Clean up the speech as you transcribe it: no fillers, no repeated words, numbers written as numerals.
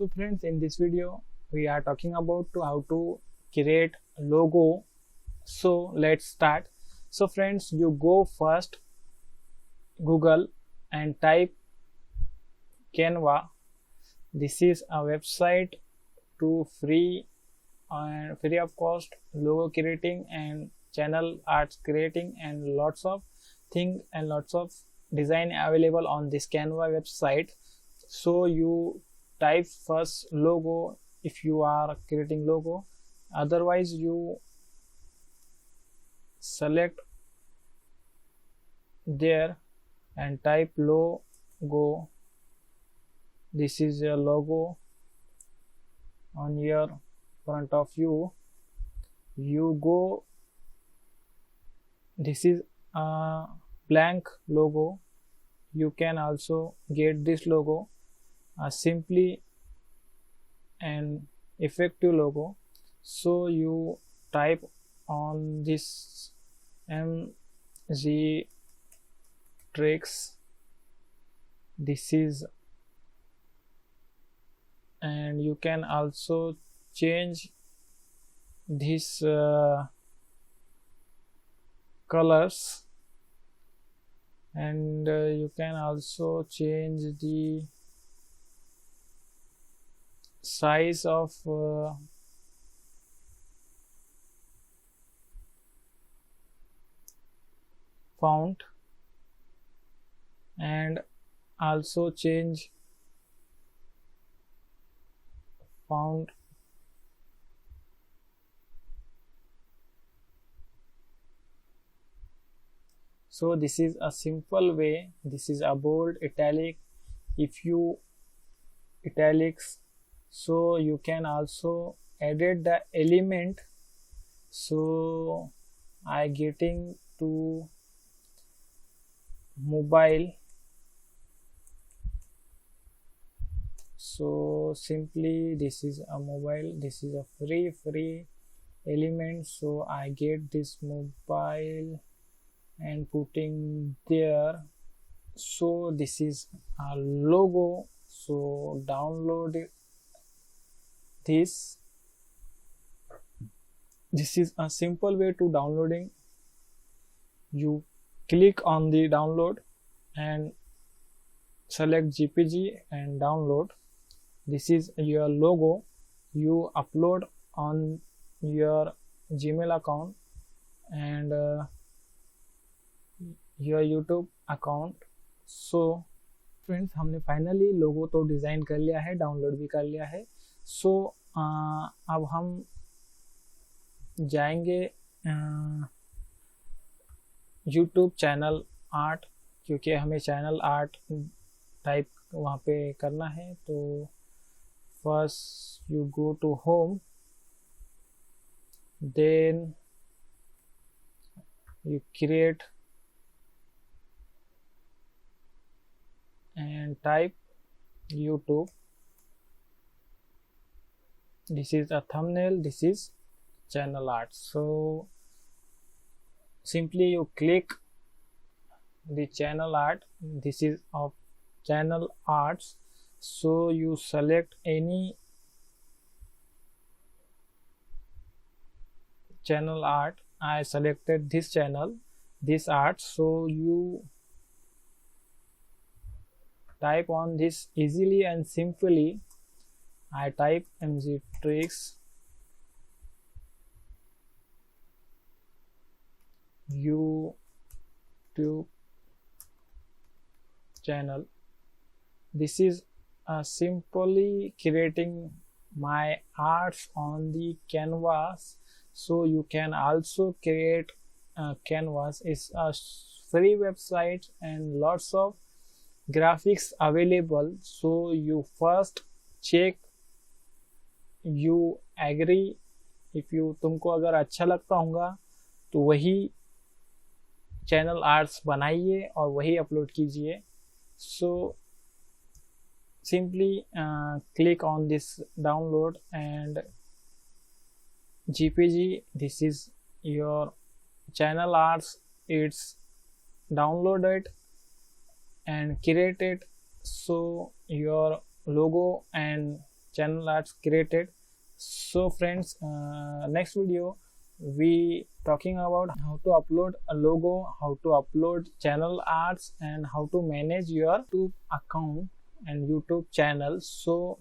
So friends, in this video we are talking about how to create logo. So let's start. So friends, you go first Google and type Canva. This is a website to free and free of cost logo creating and channel arts creating and lots of things and lots of design available on this Canva website. So you type first logo if you are creating logo, otherwise you select there and type logo. This is a logo on your front of you. You go, this is a blank logo. You can also get this logo simply an effective logo. So you type on this MG tricks, this is, and you can also change these colors, and you can also change the size of font, and also change font so this is a simple way. This is a bold, italic, if you italics, so you can also edit the element. So I getting to mobile, so simply this is a mobile, this is a free element, so I get this mobile and putting there. So this is a logo, so download it. This is a simple way to downloading. You click on the download and select JPG and download. This is your logo. You upload on your Gmail account and your YouTube account. So friends, हमने finally लोगो तो design कर लिया है, download भी कर लिया है. सो अब हम जाएंगे YouTube चैनल आर्ट, क्योंकि हमें चैनल आर्ट टाइप वहाँ पे करना है. तो first you go to home, then you create and type YouTube. This is a thumbnail, this is channel art. So simply you click the channel art. This is of channel arts, so you select any channel art. I selected this channel, this art, so you type on this easily and simply. I type MG tricks YouTube channel. This is simply creating my arts on the canvas. So you can also create canvas. It's a free website and lots of graphics available. So you first check, you agree, if you तुमको अगर अच्छा लगता होगा तो वही channel arts बनाइए और वही अपलोड कीजिए. So simply click on this download and JPG. This is your channel arts. It's downloaded and created. So your logo and channel arts created. So friends, next video we talking about how to upload a logo, how to upload channel arts, and how to manage your YouTube account and YouTube channel. So